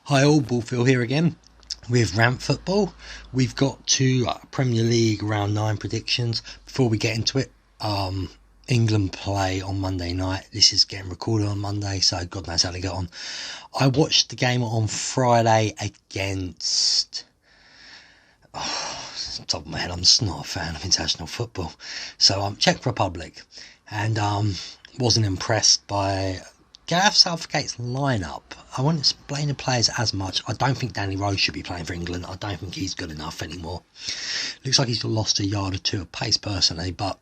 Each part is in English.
Hi all, BaldPhill here again with RantFOOTBALL. We've got two Premier League round 9 predictions. Before we get into it, England play on Monday night. This is getting recorded on Monday, so God knows how they get on. I watched the game on Friday against... top of my head, I'm just not a fan of international football. So Czech Republic, and wasn't impressed by Gareth Southgate's lineup. I won't explain the players as much. I don't think Danny Rose should be playing for England. I don't think he's good enough anymore. Looks like he's lost a yard or two of pace personally, but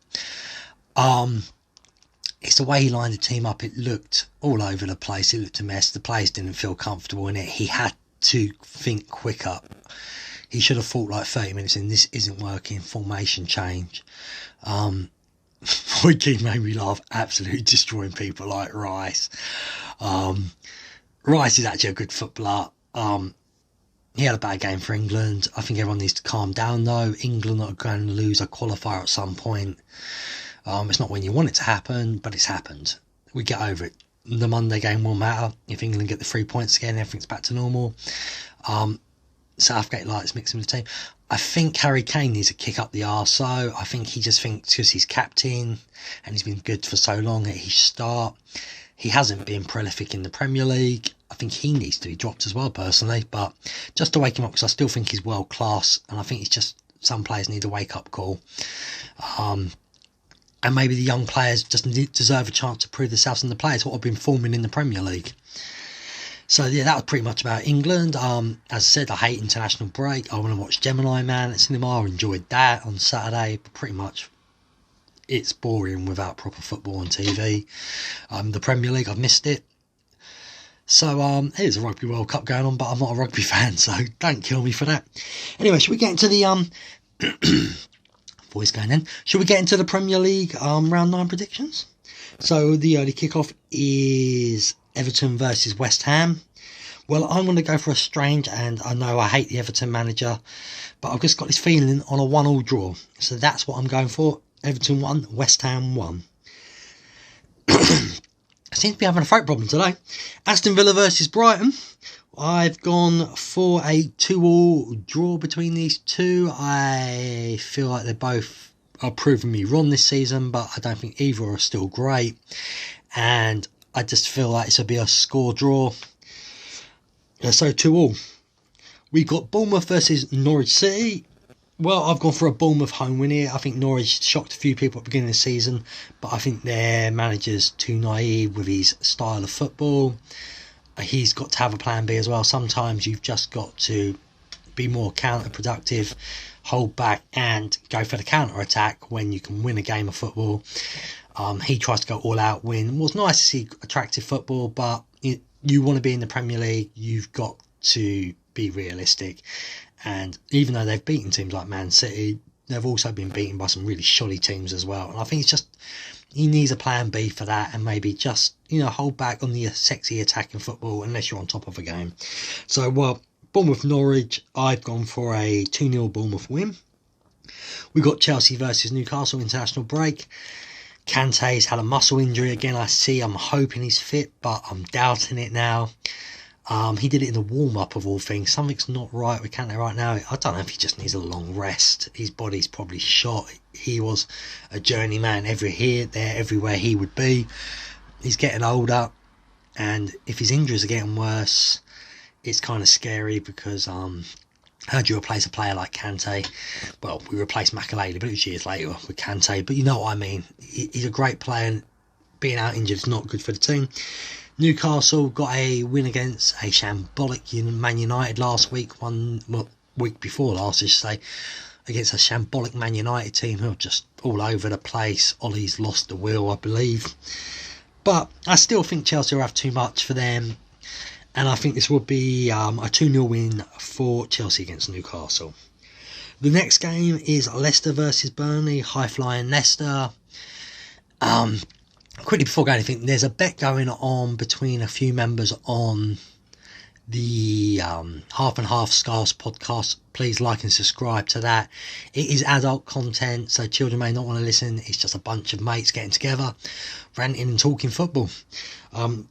it's the way he lined the team up. It looked all over the place. It looked a mess. The players didn't feel comfortable in it. He had to think quicker. He should have thought like 30 minutes in, this isn't working, formation change. He made me laugh, absolutely destroying people like Rice. Rice is actually a good footballer. He had a bad game for England. I think everyone needs to calm down though. England are going to lose a qualifier at some point. It's not when you want it to happen, but it's happened. We get over it. The Monday game won't matter. If England get the 3 points again, everything's back to normal. Southgate likes mixing the team. I think Harry Kane needs a kick up the arse. I think he just thinks because he's captain and he's been good for so long at his start. He hasn't been prolific in the Premier League. I think he needs to be dropped as well, personally. But just to wake him up, because I still think he's world class. And I think it's just some players need a wake up call. And maybe the young players just deserve a chance to prove themselves in the players what have been forming in the Premier League. So yeah, that was pretty much about England. As I said, I hate international break. I want to watch Gemini Man at cinema. I enjoyed that on Saturday, but pretty much it's boring without proper football on TV. The Premier League, I've missed it. So there's a Rugby World Cup going on, but I'm not a rugby fan, so don't kill me for that. Anyway, should we get into the voice going in? Should we get into the Premier League round 9 predictions? So the early kickoff is Everton versus West Ham. Well, I'm going to go for a strange, and I know I hate the Everton manager, but I've just got this feeling on a 1-1 draw. So that's what I'm going for. Everton 1, West Ham 1. I seem to be having a throat problem today. Aston Villa versus Brighton. I've gone for a 2-2 draw between these two. I feel like they both are proving me wrong this season, but I don't think either are still great. And I just feel like it's going to be a score draw. So 2-2. We've got Bournemouth versus Norwich City. Well, I've gone for a Bournemouth home win here. I think Norwich shocked a few people at the beginning of the season, but I think their manager's too naive with his style of football. He's got to have a plan B as well. Sometimes you've just got to be more counterproductive, hold back and go for the counter-attack when you can win a game of football. He tries to go all out, win. Well, it's nice to see attractive football, but you want to be in the Premier League, you've got to be realistic. And even though they've beaten teams like Man City, they've also been beaten by some really shoddy teams as well. And I think it's just, he needs a plan B for that, and maybe just, hold back on the sexy attacking football unless you're on top of a game. So, well, Bournemouth Norwich, I've gone for a 2-0 Bournemouth win. We got Chelsea versus Newcastle international break. Kante's had a muscle injury again. I'm hoping he's fit, but I'm doubting it now. He did it in the warm-up of all things. Something's not right with Kante right now. I don't know if he just needs a long rest. His body's probably shot. He was a journeyman everywhere he would be. He's getting older, and if his injuries are getting worse, it's kind of scary because how do you replace a player like Kante? Well, we replaced Makelele, but it was years later with Kante. But you know what I mean. He's a great player, and being out injured is not good for the team. Newcastle got a win against a shambolic Man United last week. Week before last, I should say, against a shambolic Man United team who are just all over the place. Ollie's lost the will, I believe. But I still think Chelsea will have too much for them. And I think this will be a 2-0 win for Chelsea against Newcastle. The next game is Leicester versus Burnley. High-flying Leicester. Quickly before going anything, there's a bet going on between a few members on the Half and Half Scarves podcast, please like and subscribe to that. It is adult content, so children may not want to listen. It's just a bunch of mates getting together, ranting and talking football.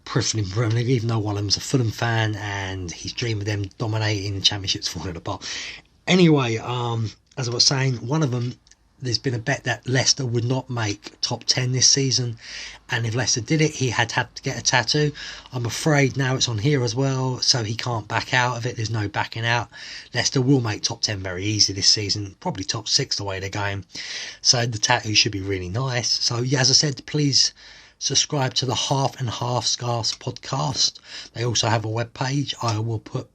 Preferably Premier League, even though one of them's a Fulham fan and he's dreamed of them dominating championships falling apart. Anyway, as I was saying, one of them, there's been a bet that Leicester would not make top 10 this season, and if Leicester did it, he had to get a tattoo. I'm afraid now it's on here as well, so he can't back out of it. There's no backing out. Leicester will make top 10 very easy this season, probably top 6 the way they're going, so the tattoo should be really nice. So yeah, as I said, please subscribe to the Half and Half Scarves podcast. They also have a web page. I will put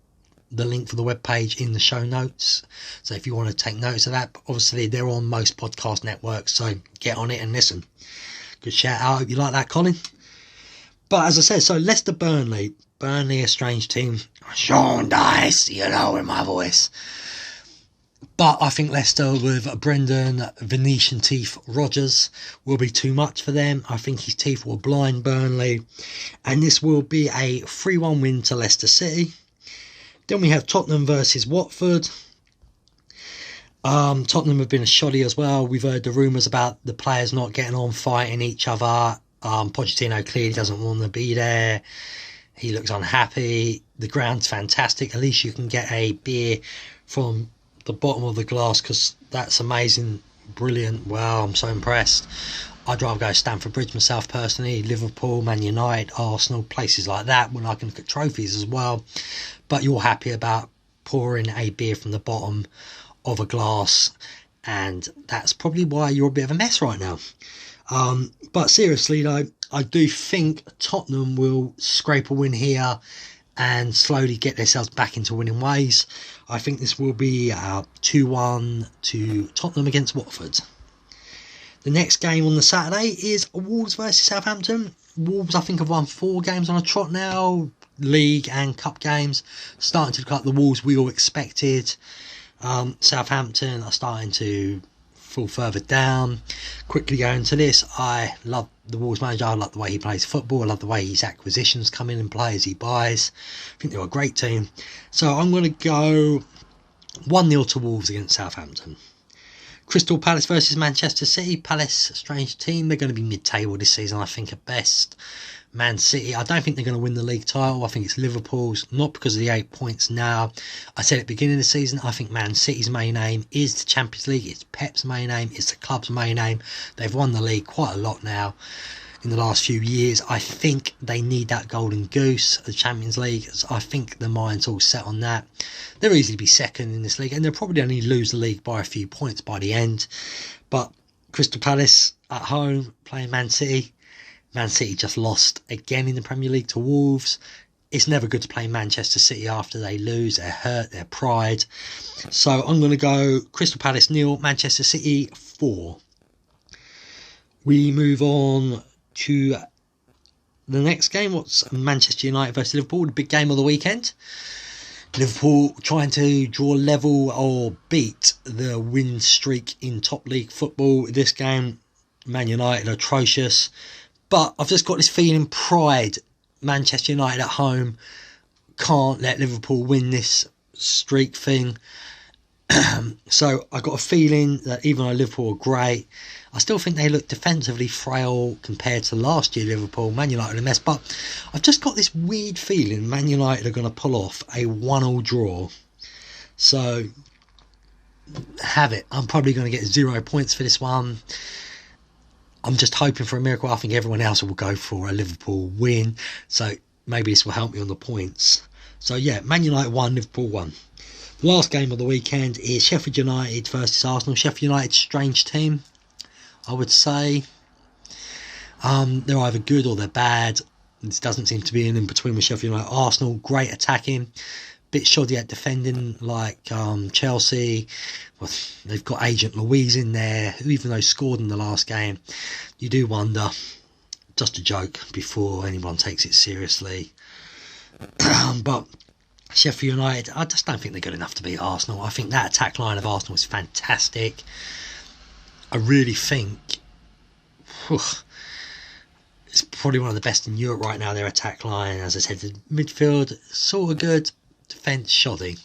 the link for the web page in the show notes, so if you want to take notice of that. But obviously they're on most podcast networks, so get on it and listen. Good shout out. Hope you like that, Colin. But as I said, so Leicester Burnley, a strange team. Sean Dice, you know, in my voice. But I think Leicester with Brendan Venetian Teeth Rodgers will be too much for them. I think his teeth will blind Burnley, and this will be a 3-1 win to Leicester City. Then we have Tottenham versus Watford. Tottenham have been a shoddy as well. We've heard the rumours about the players not getting on, fighting each other. Pochettino clearly doesn't want to be there. He looks unhappy. The ground's fantastic. At least you can get a beer from the bottom of the glass, because that's amazing. Brilliant. Wow, I'm so impressed. I'd rather go Stamford Bridge myself personally. Liverpool, Man United, Arsenal, places like that when I can look at trophies as well. But you're happy about pouring a beer from the bottom of a glass, and that's probably why you're a bit of a mess right now. But seriously though, I do think Tottenham will scrape a win here and slowly get themselves back into winning ways. I think this will be 2-1 to Tottenham against Watford. The next game on the Saturday is Wolves versus Southampton. Wolves, I think, have won 4 games on a trot now, league and cup games. Starting to look like the Wolves we all expected. Southampton are starting to fall further down. Quickly going to this, I love the Wolves manager. I like the way he plays football. I love the way his acquisitions come in and players he buys. I think they're a great team. So I'm going to go 1-0 to Wolves against Southampton. Crystal Palace versus Manchester City. Palace, a strange team. They're going to be mid-table this season, I think, at best. Man City, I don't think they're going to win the league title. I think it's Liverpool's, not because of the 8 points now. I said at the beginning of the season, I think Man City's main aim is the Champions League. It's Pep's main aim. It's the club's main aim. They've won the league quite a lot now in the last few years. I think they need that golden goose, the Champions League. So I think the mind's all set on that. They'll easily be second in this league, and they'll probably only lose the league by a few points by the end. But Crystal Palace at home playing Man City. Man City just lost again in the Premier League to Wolves. It's never good to play Manchester City after they lose. They're hurt, their pride. So I'm going to go Crystal Palace 0, Manchester City 4. We move on to the next game. What's Manchester United versus Liverpool, the big game of the weekend. Liverpool trying to draw level or beat the win streak in top league football. This game, Man United atrocious. But I've just got this feeling, pride. Manchester United at home can't let Liverpool win this streak thing. So I've got a feeling that even though Liverpool are great, I still think they look defensively frail compared to last year Liverpool. Man United are a mess. But I've just got this weird feeling Man United are going to pull off a 1-1 draw. So have it. I'm probably going to get 0 points for this one. I'm just hoping for a miracle. I think everyone else will go for a Liverpool win. So maybe this will help me on the points. So yeah, Man United 1, Liverpool 1. The last game of the weekend is Sheffield United versus Arsenal. Sheffield United, strange team, I would say. They're either good or they're bad. This doesn't seem to be an in-between with Sheffield United. Arsenal, great attacking. Bit shoddy at defending, like Chelsea. Well, they've got Agent Louise in there, who even though scored in the last game. You do wonder, just a joke before anyone takes it seriously. But Sheffield United, I just don't think they're good enough to beat Arsenal. I think that attack line of Arsenal is fantastic. I really think it's probably one of the best in Europe right now. Their attack line, as I said, the midfield sort of good, defence shoddy.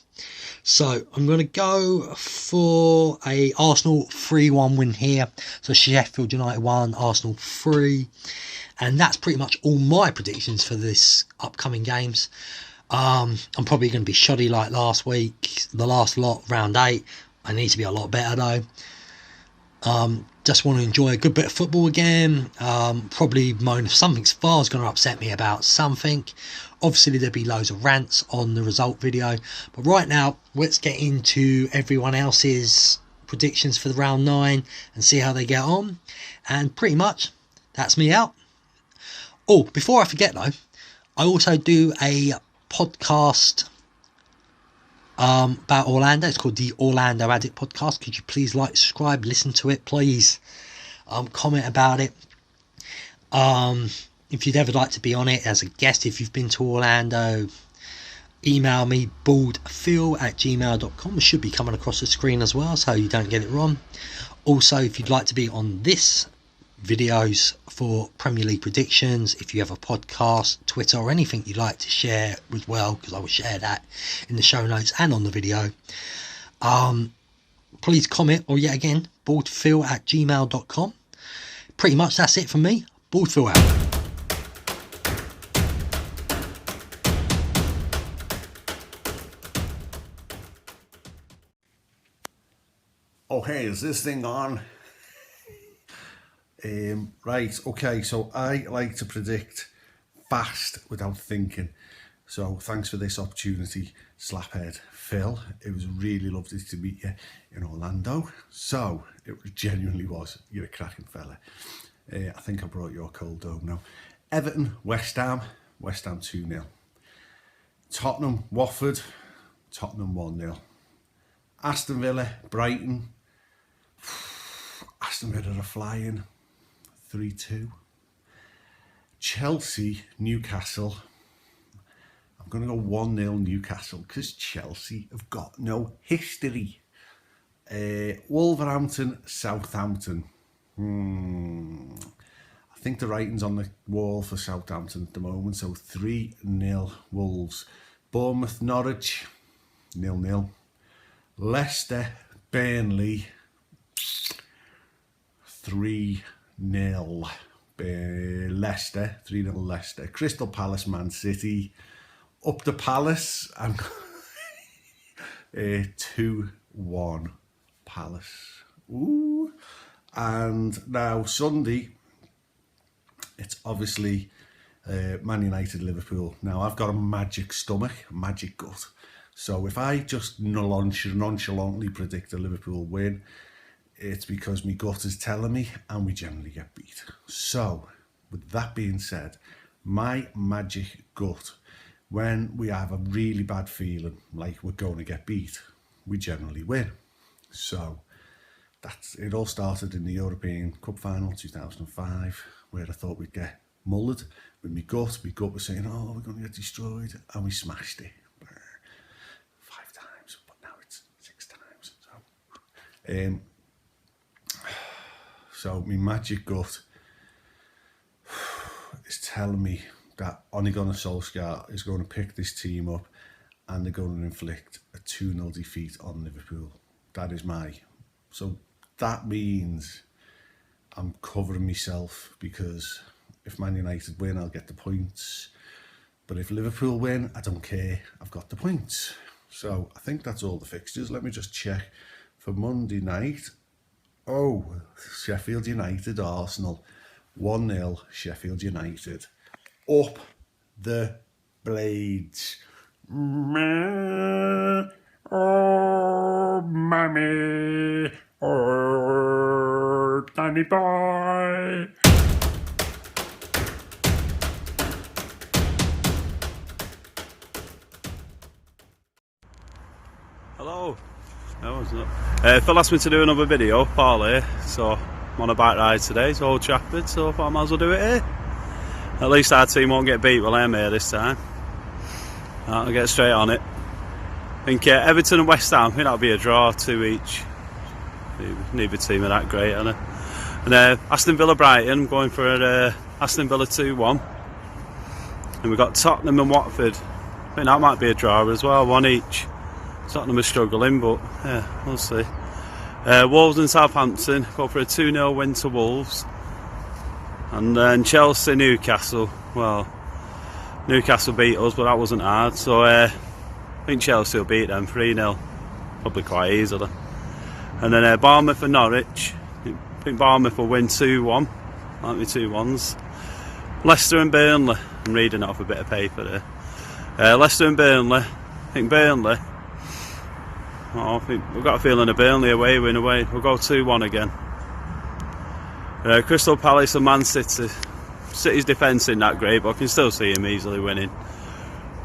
So I'm going to go for a Arsenal 3-1 win here. So Sheffield United 1, Arsenal 3. And that's pretty much all my predictions for this upcoming games. I'm probably going to be shoddy like last week. The last lot, round 8. I need to be a lot better though. Just want to enjoy a good bit of football again. Probably moan if something's far is going to upset me about something. Obviously there'll be loads of rants on the result video, but right now let's get into everyone else's predictions for the round 9 and see how they get on. And pretty much that's me out. Oh, before I forget though, I also do a podcast about Orlando. It's called the Orlando Addict podcast. Could you please like, subscribe, listen to it, please? Comment about it. If you'd ever like to be on it as a guest, if you've been to Orlando, email me BaldPhill@gmail.com. It should be coming across the screen as well, so you don't get it wrong. Also, if you'd like to be on this videos for Premier League predictions, if you have a podcast, Twitter or anything you'd like to share as well, because I will share that in the show notes and on the video, please comment, or yet again, BaldPhill@gmail.com. Pretty much that's it from me. BaldPhill out. Oh, hey, is this thing on? Right, okay, so I like to predict fast without thinking. So thanks for this opportunity, Slaphead Phil. It was really lovely to meet you in Orlando. So, it genuinely was. You're a cracking fella. I think I brought your cold dome now. Everton, West Ham 2-0. Tottenham, Watford, Tottenham 1-0. Aston Villa, Brighton. Aston Villa are flying, 3-2. Chelsea, Newcastle. I'm going to go 1-0 Newcastle because Chelsea have got no history. Wolverhampton, Southampton. I think the writing's on the wall for Southampton at the moment, so 3-0 Wolves. Bournemouth, Norwich, 0-0. Leicester, Burnley, 3-0 Leicester, 3-0 Leicester. Crystal Palace, Man City, up the Palace, and 2-1 Palace. Ooh. And now Sunday, it's obviously Man United, Liverpool. Now I've got a magic stomach, magic gut. So if I just nonchalantly predict a Liverpool win, it's because my gut is telling me, and we generally get beat. So with that being said, my magic gut, when we have a really bad feeling like we're going to get beat, we generally win. So it all started in the European Cup final 2005, where I thought we'd get mullered with my gut. My gut was saying, oh, we're going to get destroyed, and we smashed it. 5 times, but now it's 6 times. So my magic gut is telling me that Ole Gunnar Solskjaer is going to pick this team up and they're going to inflict a 2-0 defeat on Liverpool. That is so that means I'm covering myself, because if Man United win, I'll get the points. But if Liverpool win, I don't care. I've got the points. So I think that's all the fixtures. Let me just check for Monday night. Oh, Sheffield United, Arsenal. 1-0 Sheffield United. Up the blades. Oh, mommy. Oh, Danny boy. Hello. No, it's not. Phil asked me to do another video, Paul here, so I'm on a bike ride today, so Old Trafford, so I might as well do it here. At least our team won't get beat while I'm here this time. I'll get straight on it. I think Everton and West Ham, I think that'll be a draw, 2 each. Neither team are that great, are they? And Aston Villa Brighton, I'm going for Aston Villa 2-1. And we've got Tottenham and Watford. I think that might be a draw as well, one each. Tottenham are struggling, but yeah, we'll see. Wolves and Southampton go for a 2-0 win to Wolves. And then Chelsea, Newcastle. Well, Newcastle beat us, but that wasn't hard. So I think Chelsea will beat them 3-0. Probably quite easily. And then Bournemouth and Norwich. I think Bournemouth will win 2-1. Might be 2-1s. Leicester and Burnley. I'm reading off a bit of paper there. Leicester and Burnley. I think Burnley. I think we've got a feeling of Burnley away, win away. We'll go 2-1 again. Crystal Palace and Man City. City's defence isn't that great, but I can still see him easily winning.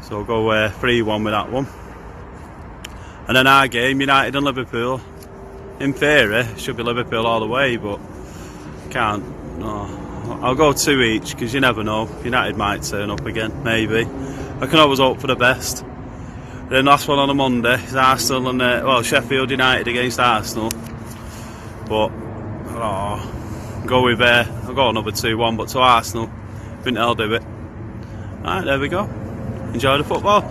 So we'll go 3-1 with that one. And then our game, United and Liverpool. In theory, it should be Liverpool all the way, but can't. No. I'll go 2 each, because you never know. United might turn up again, maybe. I can always hope for the best. Then last one on a Monday is Arsenal and Sheffield United against Arsenal. But I'll go another 2-1, but to Arsenal, I think they'll do it. Alright, there we go. Enjoy the football.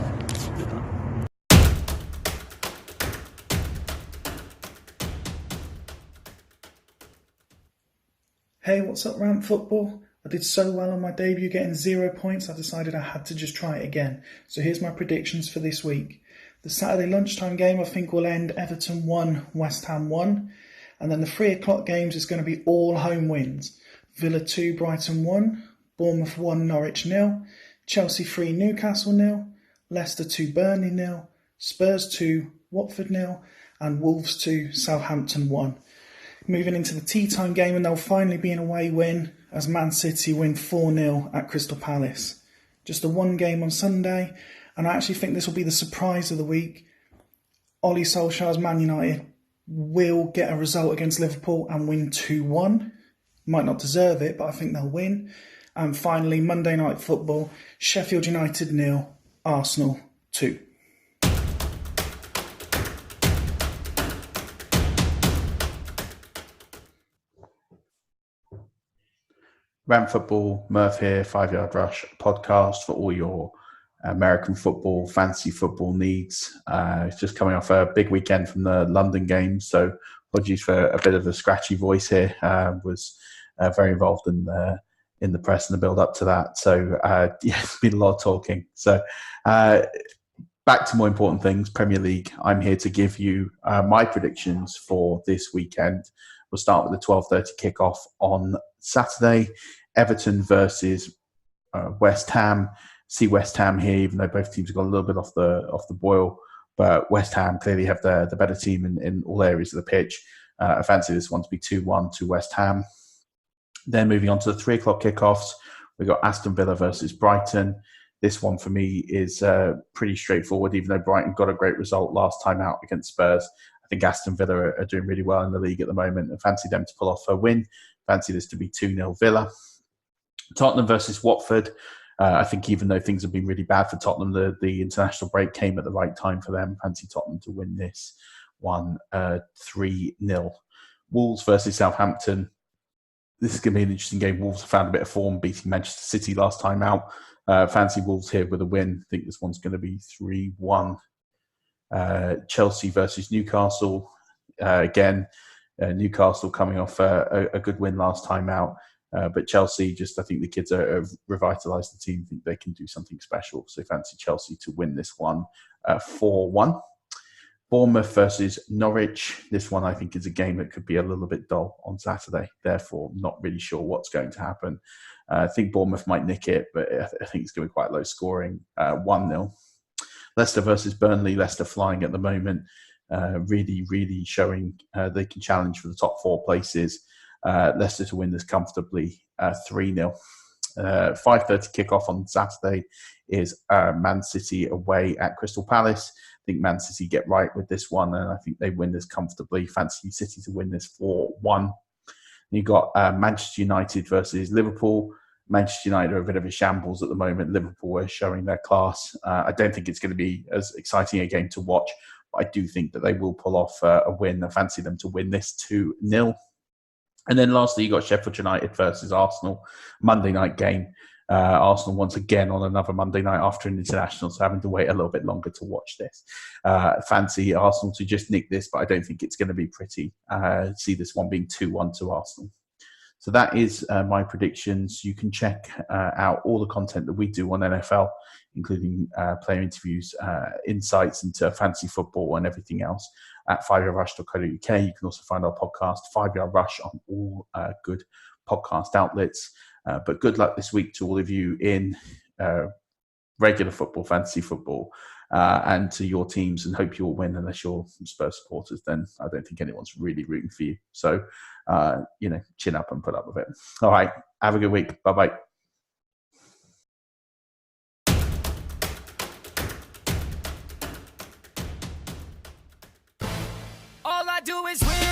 Hey, what's up, Rant Football? I did so well on my debut, getting 0 points, I decided I had to just try it again. So here's my predictions for this week. The Saturday lunchtime game I think will end Everton 1, West Ham 1. And then the 3 o'clock games is going to be all home wins. Villa 2, Brighton 1. Bournemouth 1, Norwich 0. Chelsea 3, Newcastle 0. Leicester 2, Burnley 0. Spurs 2, Watford 0. And Wolves 2, Southampton 1. Moving into the tea time game, and there'll finally be an away win as Man City win 4-0 at Crystal Palace. Just the one game on Sunday, and I actually think this will be the surprise of the week. Ole Solskjaer's Man United will get a result against Liverpool and win 2-1. Might not deserve it, but I think they'll win. And finally, Monday Night Football, Sheffield United 0, Arsenal 2. Rant Football, Murf here, 5 Yard Rush podcast for all your American football, fantasy football needs. It's just coming off a big weekend from the London games, so apologies for a bit of a scratchy voice here. Was very involved in the press and the build up to that. So it's been a lot of talking. So back to more important things, Premier League. I'm here to give you my predictions for this weekend. We'll start with the 12:30 kickoff on Saturday. Everton versus West Ham. See West Ham here, even though both teams have got a little bit off the boil. But West Ham clearly have the better team in all areas of the pitch. I fancy this one to be 2-1 to West Ham. Then moving on to the 3 o'clock kickoffs, we've got Aston Villa versus Brighton. This one for me is pretty straightforward, even though Brighton got a great result last time out against Spurs. I think Aston Villa are doing really well in the league at the moment. I fancy them to pull off a win. Fancy this to be 2-0 Villa. Tottenham versus Watford. I think even though things have been really bad for Tottenham, the international break came at the right time for them. Fancy Tottenham to win this one 3-0. Wolves versus Southampton. This is going to be an interesting game. Wolves have found a bit of form beating Manchester City last time out. Fancy Wolves here with a win. I think this one's going to be 3-1. Chelsea versus Newcastle. Again, Newcastle coming off a good win last time out. But Chelsea, I think the kids have revitalised the team. I think they can do something special. So fancy Chelsea to win this one 4-1. Bournemouth versus Norwich. This one I think is a game that could be a little bit dull on Saturday. Therefore, not really sure what's going to happen. I think Bournemouth might nick it, but I think it's going to be quite low scoring. 1-0. Leicester versus Burnley. Leicester flying at the moment. Really showing they can challenge for the top 4 places. Leicester to win this comfortably 3-0. 5:30 kickoff on Saturday is Man City away at Crystal Palace. I think Man City get right with this one, and I think they win this comfortably. Fancy City to win this 4-1. You've got Manchester United versus Liverpool. Manchester United are a bit of a shambles at the moment. Liverpool are showing their class. I don't think it's going to be as exciting a game to watch, but I do think that they will pull off a win. I fancy them to win this 2-0. And then lastly, you got Sheffield United versus Arsenal, Monday night game. Arsenal once again on another Monday night after an international, so having to wait a little bit longer to watch this. Fancy Arsenal to just nick this, but I don't think it's going to be pretty. See this one being 2-1 to Arsenal. So that is my predictions. You can check out all the content that we do on NFL, including player interviews, insights into fantasy football and everything else at 5yardrush.co.uk. You can also find our podcast, 5 Yard Rush, on all good podcast outlets. But good luck this week to all of you in regular football, fantasy football, and to your teams, and hope you'll win. Unless you're Spurs supporters, then I don't think anyone's really rooting for you. So, chin up and put up with it. All right. Have a good week. Bye-bye. All I do is win.